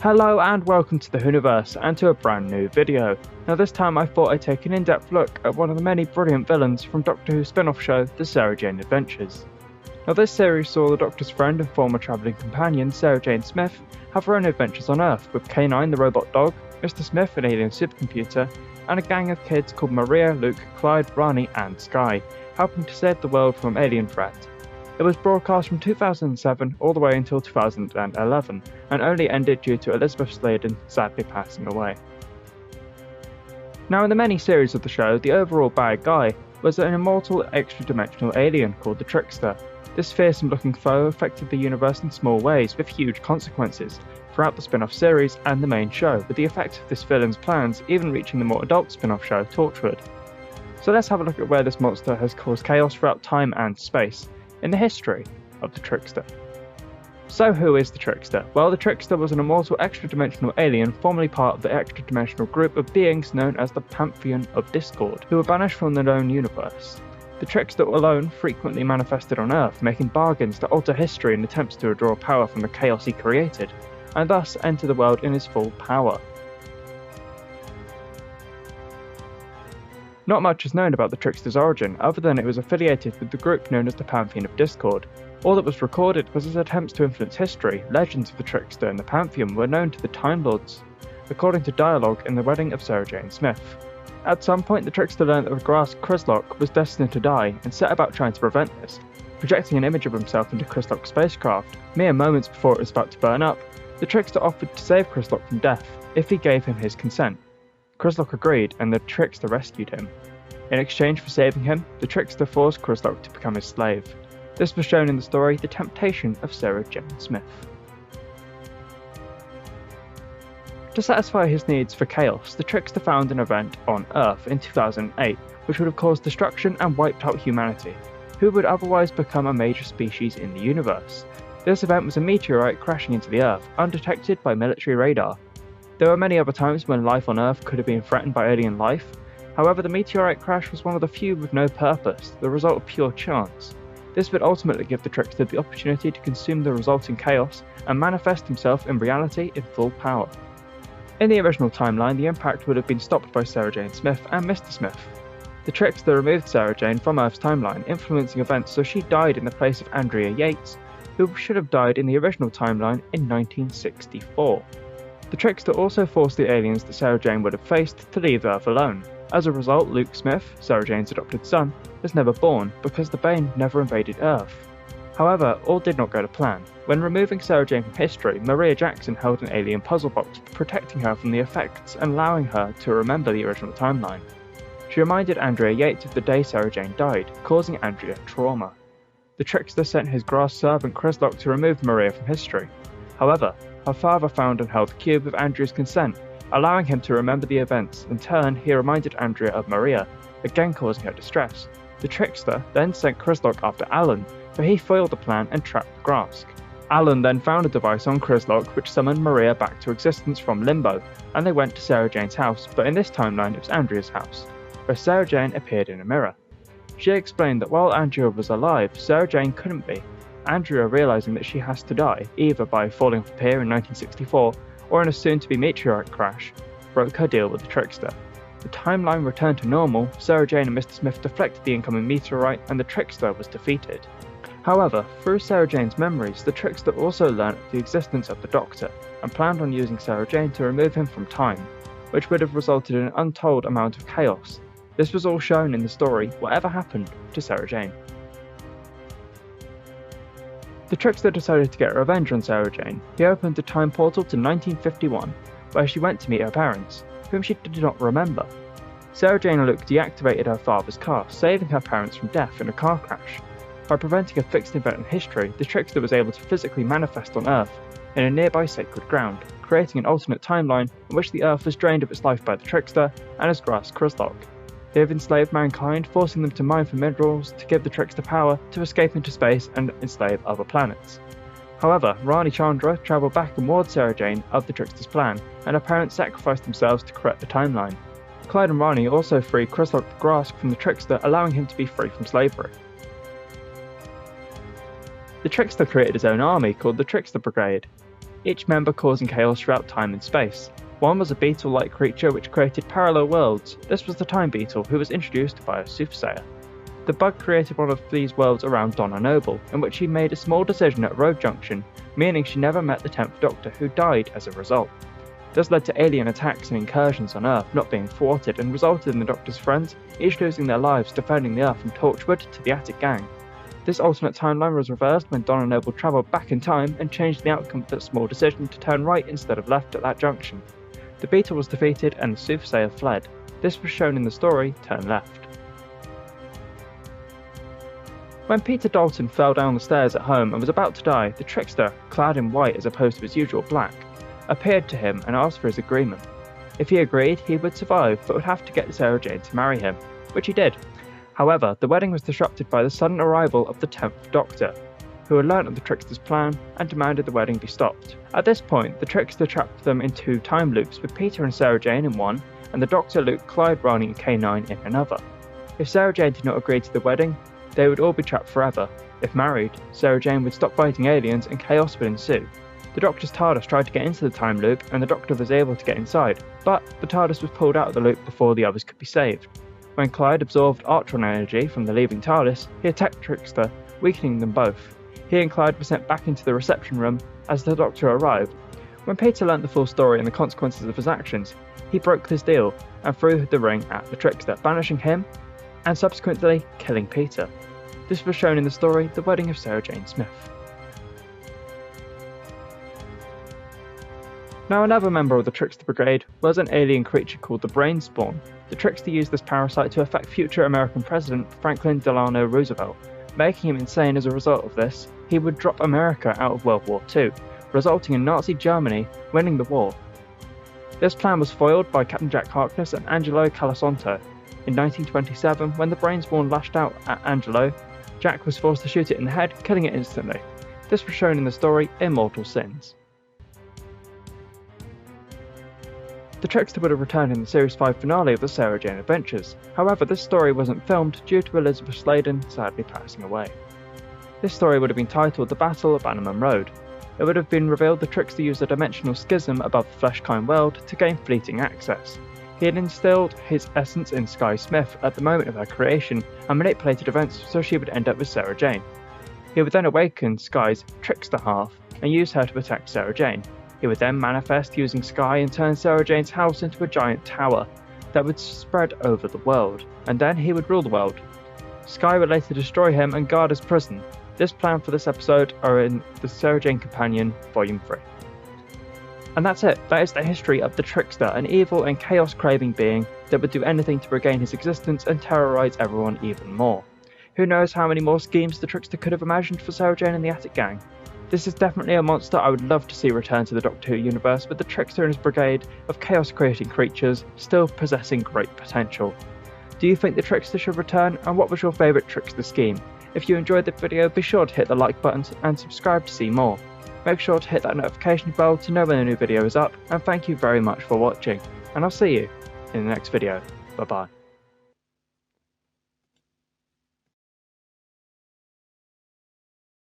Hello and welcome to the Universe and to a brand new video. Now this time I thought I'd take an in-depth look at one of the many brilliant villains from Doctor Who's spin-off show, The Sarah Jane Adventures. Now this series saw the Doctor's friend and former travelling companion Sarah Jane Smith have her own adventures on Earth with K9 the robot dog, Mr. Smith an alien supercomputer, and a gang of kids called Maria, Luke, Clyde, Rani and Skye, helping to save the world from an alien threat. It was broadcast from 2007 all the way until 2011, and only ended due to Elizabeth Sladen sadly passing away. Now in the many series of the show, the overall bad guy was an immortal extra-dimensional alien called the Trickster. This fearsome-looking foe affected the universe in small ways with huge consequences throughout the spin-off series and the main show, with the effect of this villain's plans even reaching the more adult spin-off show Torchwood. So let's have a look at where this monster has caused chaos throughout time and space in the history of the Trickster. So who is the Trickster? Well, the Trickster was an immortal extra-dimensional alien formerly part of the extra-dimensional group of beings known as the Pantheon of Discord, who were banished from the known universe. The Trickster alone frequently manifested on Earth, making bargains to alter history in attempts to withdraw power from the chaos he created, and thus enter the world in his full power. Not much is known about the Trickster's origin, other than it was affiliated with the group known as the Pantheon of Discord. All that was recorded was his attempts to influence history. Legends of the Trickster and the Pantheon were known to the Time Lords, according to dialogue in The Wedding of Sarah Jane Smith. At some point, the Trickster learned that the grass Chryslock was destined to die and set about trying to prevent this, projecting an image of himself into Chryslock's spacecraft. Mere moments before it was about to burn up, the Trickster offered to save Chryslock from death if he gave him his consent. Chryslock agreed, and the Trickster rescued him. In exchange for saving him, the Trickster forced Chryslock to become his slave. This was shown in the story The Temptation of Sarah Jane Smith. To satisfy his needs for chaos, the Trickster found an event on Earth in 2008 which would have caused destruction and wiped out humanity, who would otherwise become a major species in the universe. This event was a meteorite crashing into the Earth, undetected by military radar. There were many other times when life on Earth could have been threatened by alien life. However, the meteorite crash was one of the few with no purpose, the result of pure chance. This would ultimately give the Trickster the opportunity to consume the resulting chaos and manifest himself in reality in full power. In the original timeline, the impact would have been stopped by Sarah Jane Smith and Mr. Smith. The Trickster removed Sarah Jane from Earth's timeline, influencing events so she died in the place of Andrea Yates, who should have died in the original timeline in 1964. The Trickster also forced the aliens that Sarah Jane would have faced to leave Earth alone. As a result, Luke Smith, Sarah Jane's adopted son, was never born because the Bane never invaded Earth. However, all did not go to plan. When removing Sarah Jane from history, Maria Jackson held an alien puzzle box, protecting her from the effects and allowing her to remember the original timeline. She reminded Andrea Yates of the day Sarah Jane died, causing Andrea trauma. The Trickster sent his grass servant Chryslock to remove Maria from history. However, her father found and held the cube with Andrea's consent, allowing him to remember the events. In turn, he reminded Andrea of Maria, again causing her distress. The Trickster then sent Chryslock after Alan, but he foiled the plan and trapped Grask. Alan then found a device on Chryslock which summoned Maria back to existence from Limbo, and they went to Sarah Jane's house, but in this timeline it was Andrea's house, where Sarah Jane appeared in a mirror. She explained that while Andrea was alive, Sarah Jane couldn't be. Andrea, realising that she has to die, either by falling off a pier in 1964 or in a soon-to-be meteorite crash, broke her deal with the Trickster. The timeline returned to normal, Sarah Jane and Mr. Smith deflected the incoming meteorite, and the Trickster was defeated. However, through Sarah Jane's memories, the Trickster also learnt the existence of the Doctor, and planned on using Sarah Jane to remove him from time, which would have resulted in an untold amount of chaos. This was all shown in the story Whatever Happened to Sarah Jane. The Trickster decided to get revenge on Sarah Jane. He opened a time portal to 1951, where she went to meet her parents, whom she did not remember. Sarah Jane and Luke deactivated her father's car, saving her parents from death in a car crash. By preventing a fixed event in history, the Trickster was able to physically manifest on Earth, in a nearby sacred ground, creating an alternate timeline in which the Earth was drained of its life by the Trickster and his grass Chryslock. They have enslaved mankind, forcing them to mine for minerals to give the Trickster power to escape into space and enslave other planets. However, Rani Chandra travelled back and warned Sarah Jane of the Trickster's plan, and her parents sacrificed themselves to correct the timeline. Clyde and Rani also freed Chryslock the Grask from the Trickster, allowing him to be free from slavery. The Trickster created his own army called the Trickster Brigade. each member causing chaos throughout time and space. One was a Beetle-like creature which created parallel worlds. This was the Time Beetle, who was introduced by a Soothsayer. The bug created one of these worlds around Donna Noble, in which she made a small decision at Road Junction, meaning she never met the 10th Doctor, who died as a result. This led to alien attacks and incursions on Earth not being thwarted and resulted in the Doctor's friends each losing their lives defending the Earth from Torchwood to the Attic Gang. This alternate timeline was reversed when Donna Noble travelled back in time and changed the outcome of that small decision to turn right instead of left at that junction. The Beetle was defeated and the Soothsayer fled. This was shown in the story Turn Left. When Peter Dalton fell down the stairs at home and was about to die, the Trickster, clad in white as opposed to his usual black, appeared to him and asked for his agreement. If he agreed, he would survive, but would have to get Sarah Jane to marry him, which he did. However, the wedding was disrupted by the sudden arrival of the 10th Doctor, who had learnt of the Trickster's plan and demanded the wedding be stopped. At this point, the Trickster trapped them in 2 time loops, with Peter and Sarah Jane in one, and the Doctor, Luke, Clyde, Ronnie and K9 in another. If Sarah Jane did not agree to the wedding, they would all be trapped forever. If married, Sarah Jane would stop fighting aliens and chaos would ensue. The Doctor's TARDIS tried to get into the time loop and the Doctor was able to get inside, but the TARDIS was pulled out of the loop before the others could be saved. When Clyde absorbed Artron energy from the leaving TARDIS, he attacked Trickster, weakening them both. He and Clyde were sent back into the reception room as the Doctor arrived. When Peter learnt the full story and the consequences of his actions, he broke his deal and threw the ring at the Trickster, banishing him and subsequently killing Peter. This was shown in the story The Wedding of Sarah Jane Smith. Now, another member of the Trickster Brigade was an alien creature called the Brainspawn. The Trickster used this parasite to affect future American President Franklin Delano Roosevelt, making him insane. As a result of this, he would drop America out of World War II, resulting in Nazi Germany winning the war. This plan was foiled by Captain Jack Harkness and Angelo Calasanto. In 1927, when the Brainspawn lashed out at Angelo, Jack was forced to shoot it in the head, killing it instantly. This was shown in the story Immortal Sins. The Trickster would have returned in the Series 5 finale of the Sarah Jane Adventures. However, this story wasn't filmed due to Elizabeth Sladen sadly passing away. This story would have been titled The Battle of Bannerman Road. It would have been revealed the Trickster used a dimensional schism above the Fleshkind world to gain fleeting access. He had instilled his essence in Skye Smith at the moment of her creation and manipulated events so she would end up with Sarah Jane. He would then awaken Skye's Trickster half and use her to protect Sarah Jane. He would then manifest using Skye and turn Sarah Jane's house into a giant tower that would spread over the world, and then he would rule the world. Skye would later destroy him and guard his prison. This plan for this episode are in the Sarah Jane Companion Volume 3. And that's it. That is the history of the Trickster, an evil and chaos-craving being that would do anything to regain his existence and terrorise everyone even more. Who knows how many more schemes the Trickster could have imagined for Sarah Jane and the Attic Gang. This is definitely a monster I would love to see return to the Doctor Who universe, with the Trickster and his brigade of chaos-creating creatures still possessing great potential. Do you think the Trickster should return, and what was your favourite Trickster scheme? If you enjoyed the video, be sure to hit the like button and subscribe to see more. Make sure to hit that notification bell to know when a new video is up, and thank you very much for watching, and I'll see you in the next video. Bye bye.